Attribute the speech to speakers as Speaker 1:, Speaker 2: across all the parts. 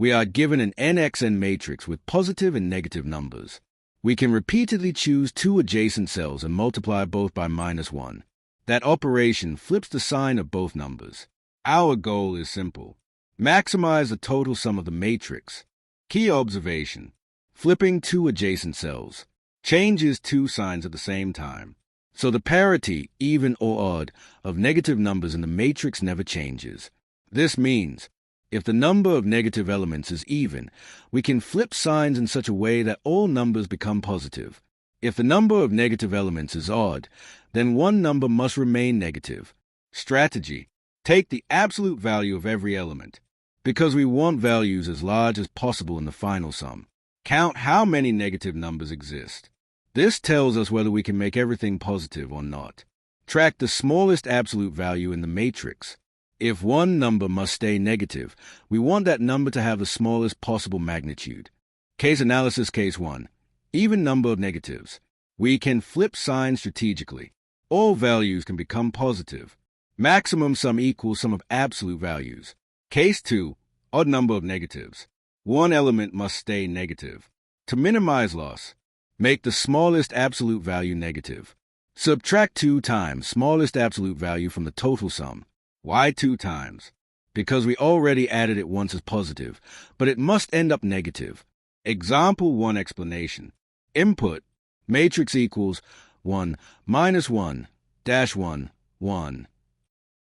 Speaker 1: We are given an nxn matrix with positive and negative numbers. We can repeatedly choose two adjacent cells and multiply both by -1. That operation flips the sign of both numbers. Our goal is simple. Maximize the total sum of the matrix. Key observation. Flipping two adjacent cells changes two signs at the same time. So the parity, even or odd, of negative numbers in the matrix never changes. This means, if the number of negative elements is even, we can flip signs in such a way that all numbers become positive. If the number of negative elements is odd, then one number must remain negative. Strategy. Take the absolute value of every element. Because we want values as large as possible in the final sum, count how many negative numbers exist. This tells us whether we can make everything positive or not. Track the smallest absolute value in the matrix. If one number must stay negative, we want that number to have the smallest possible magnitude. Case analysis case 1. Even number of negatives. We can flip signs strategically. All values can become positive. Maximum sum equals sum of absolute values. Case 2. Odd number of negatives. One element must stay negative. To minimize loss, make the smallest absolute value negative. Subtract 2 times smallest absolute value from the total sum. Why 2 times? Because we already added it once as positive, but it must end up negative. Example 1 explanation. Input, matrix equals 1, -1, -1, 1.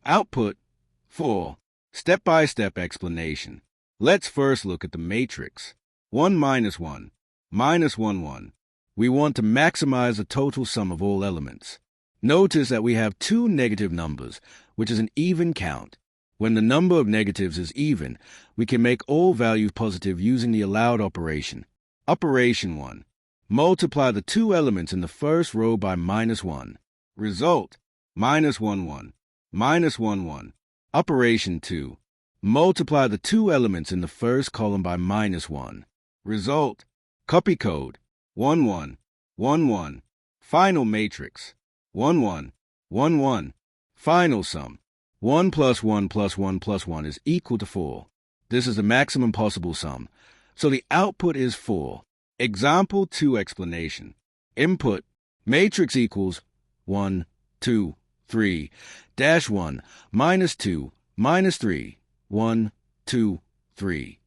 Speaker 1: Output, 4. Step-by-step explanation. Let's first look at the matrix. 1 -1, -1, 1. We want to maximize the total sum of all elements. Notice that we have two negative numbers, which is an even count. When the number of negatives is even, we can make all values positive using the allowed operation. Operation 1. Multiply the two elements in the first row by -1. Result, -1, 1, -1, 1. Operation 2. Multiply the two elements in the first column by -1. Result, copy code, 1, 1, 1, 1. Final matrix, 1, 1, 1, 1. Final sum, 1 plus 1 plus 1 plus 1 is equal to 4. This is the maximum possible sum, so the output is 4. Example 2 explanation. Input, matrix equals 1, 2, 3, -1, -2, -3, 1, 2, 3.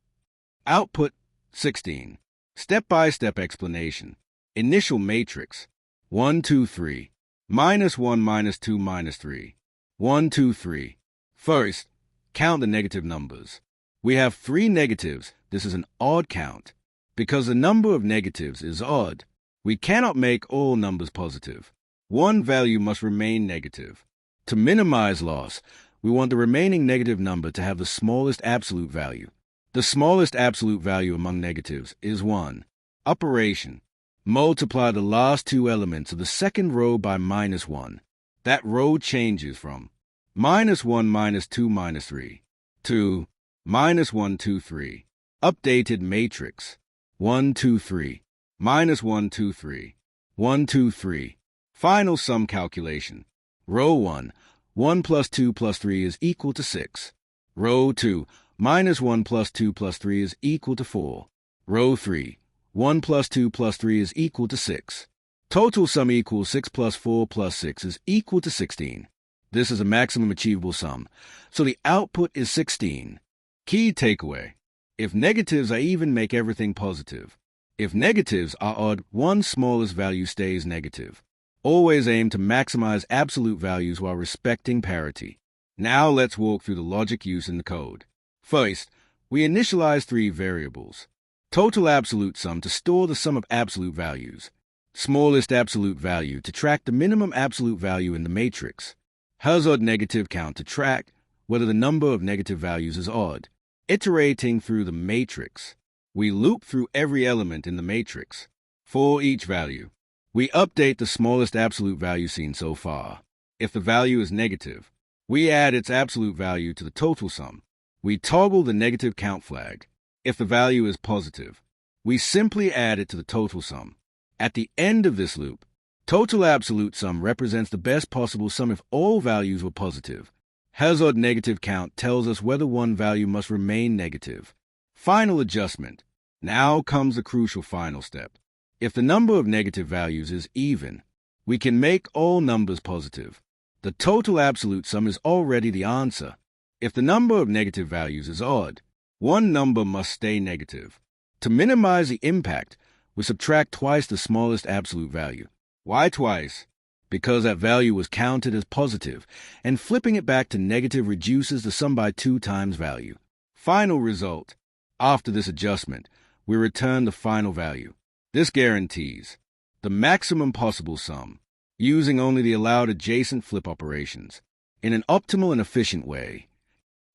Speaker 1: Output, 16. Step-by-step explanation. Initial matrix, 1, 2, 3, -1, -2, -3, 1, 2, 3. First, count the negative numbers. We have 3 negatives. This is an odd count. Because the number of negatives is odd, we cannot make all numbers positive. One value must remain negative. To minimize loss, we want the remaining negative number to have the smallest absolute value. The smallest absolute value among negatives is 1. Operation. Multiply the last two elements of the second row by -1. That row changes from -1, -2, -3 to -1, 2, 3. Updated matrix. 1, 2, 3. -1, 2, 3. 1, 2, 3. Final sum calculation. Row 1. 1 plus 2 plus 3 is equal to 6. Row 2. -1 plus 2 plus 3 is equal to 4. Row 3. 1 plus 2 plus 3 is equal to 6. Total sum equals 6 plus 4 plus 6 is equal to 16. This is a maximum achievable sum, so the output is 16. Key takeaway. If negatives are even, make everything positive. If negatives are odd, one smallest value stays negative. Always aim to maximize absolute values while respecting parity. Now let's walk through the logic used in the code. First, we initialize 3 variables. Total absolute sum to store the sum of absolute values. Smallest absolute value to track the minimum absolute value in the matrix. Hazard negative count to track whether the number of negative values is odd. Iterating through the matrix. We loop through every element in the matrix. For each value, we update the smallest absolute value seen so far. If the value is negative, we add its absolute value to the total sum. We toggle the negative count flag. If the value is positive, we simply add it to the total sum. At the end of this loop, total absolute sum represents the best possible sum if all values were positive. Hazard negative count tells us whether one value must remain negative. Final adjustment. Now comes the crucial final step. If the number of negative values is even, we can make all numbers positive. The total absolute sum is already the answer. If the number of negative values is odd, one number must stay negative. To minimize the impact, we subtract twice the smallest absolute value. Why twice? Because that value was counted as positive, and flipping it back to negative reduces the sum by 2 times value. Final result. After this adjustment, we return the final value. This guarantees the maximum possible sum, using only the allowed adjacent flip operations, in an optimal and efficient way.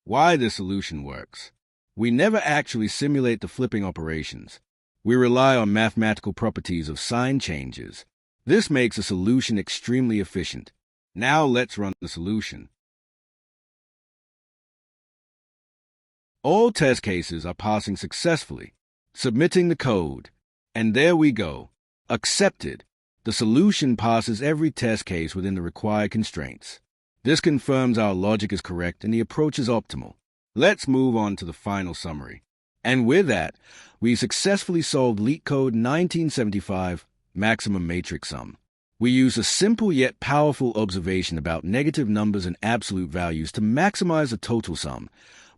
Speaker 1: Why this solution works. We never actually simulate the flipping operations. We rely on mathematical properties of sign changes. This makes a solution extremely efficient. Now let's run the solution. All test cases are passing successfully. Submitting the code. And there we go. Accepted. The solution passes every test case within the required constraints. This confirms our logic is correct and the approach is optimal. Let's move on to the final summary. And with that, we successfully solved LeetCode 1975 maximum matrix sum. We use a simple yet powerful observation about negative numbers and absolute values to maximize the total sum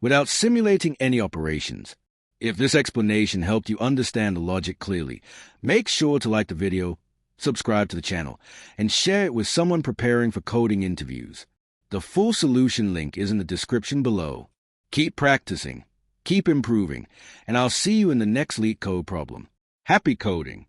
Speaker 1: without simulating any operations. If this explanation helped you understand the logic clearly, make sure to like the video, subscribe to the channel, and share it with someone preparing for coding interviews. The full solution link is in the description below. Keep practicing, keep improving, and I'll see you in the next LeetCode problem. Happy coding!